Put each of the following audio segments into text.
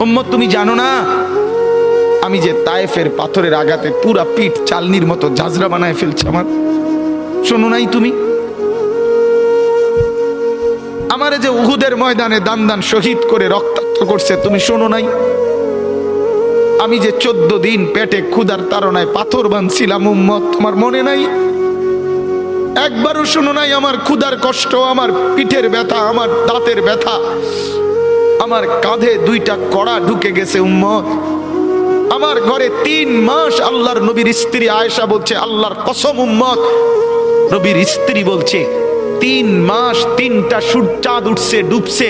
উম্মত তুমি জানো না আমি যে তায়েফের পাথরের আঘাতে পুরা পিঠ চালনির মতো জাজরা বানায় ফেলছে আমার? শোনো নাই তুমি? আমারে যে উহুদের ময়দানে দান দান শহীদ করে রক্তাক্ত করছে, তুমি শোনো নাই? আমি যে 14 দিন পেটে ক্ষুধার তাড়নায় পাথর বাঁধছিলাম, উম্মত তোমার মনে নাই? একবারও শোনো নাই আমার ক্ষুধার কষ্ট, আমার পিঠের ব্যথা, আমার দাঁতের ব্যথা, আমার কাঁধে 2টা কড়া ঢুকে গেছে? উম্মত, আমার ঘরে 3 মাস আল্লাহর নবীর স্ত্রী আয়েশা বলছে, আল্লাহর কসম উম্মত, নবীর স্ত্রী বলছে 3 মাস 3টা চাঁদ উঠছে ডুবছে,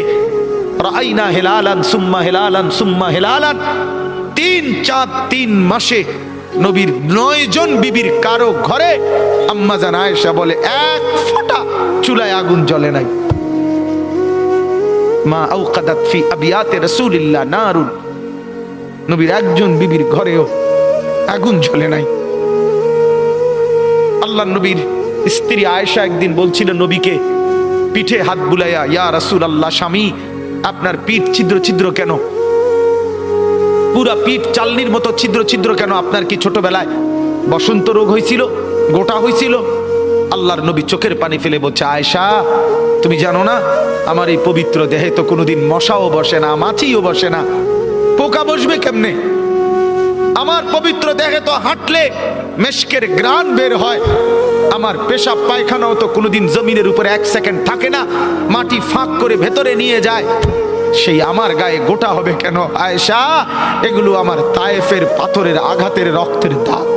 রাইনা হেলালান সুম্মা হেলালান সুম্মা হেলালান, 3 চাঁদ 3 মাসে নবীর 9 জন বিবির কারো ঘরে আম্মা জান আয়েশা বলে 1 ফোঁটা চুলায় আগুন জ্বলে নাই। মা আওকাদাত ফি আবিয়াতে রাসূলিল্লাহ নারুন, নবীর একজন বিবির ঘরেও আগুন জ্বলে নাই। আল্লাহ নবীর স্ত্রী আয়েশা একদিন বলছিল নবীকে, পিঠে হাত বুলাইয়া, ইয়া রাসূলুল্লাহ, স্বামী আপনার পিঠ ছিদ্র ছিদ্র কেন? পুরা পিঠ চালনির মতো ছিদ্র ছিদ্র কেন? আপনার কি ছোটবেলায় বসন্ত রোগ হয়েছিল, গোটা হয়েছিল? আল্লাহর নবী চোখের পানি ফেলে বলছে, আয়েশা তুমি জানো না আমার এই পবিত্র দেহে তো কোনোদিন মশাও বসে না, মাছিও বসে না, পোকা বসবে কেমনে? আমার পবিত্র দেহে তো হাঁটলে মেশকের গ্রান বের হয়, আমার পেশাব পায়খানাও তো কোনোদিন জমিনের উপরে 1 সেকেন্ড থাকে না, মাটি ফাঁক করে ভেতরে নিয়ে যায়, সেই আমার গায়ে গোটা হবে কেন? আয়েশা, এগুলো আমার তায়েফের পাথরের আঘাতের রক্তের দাগ।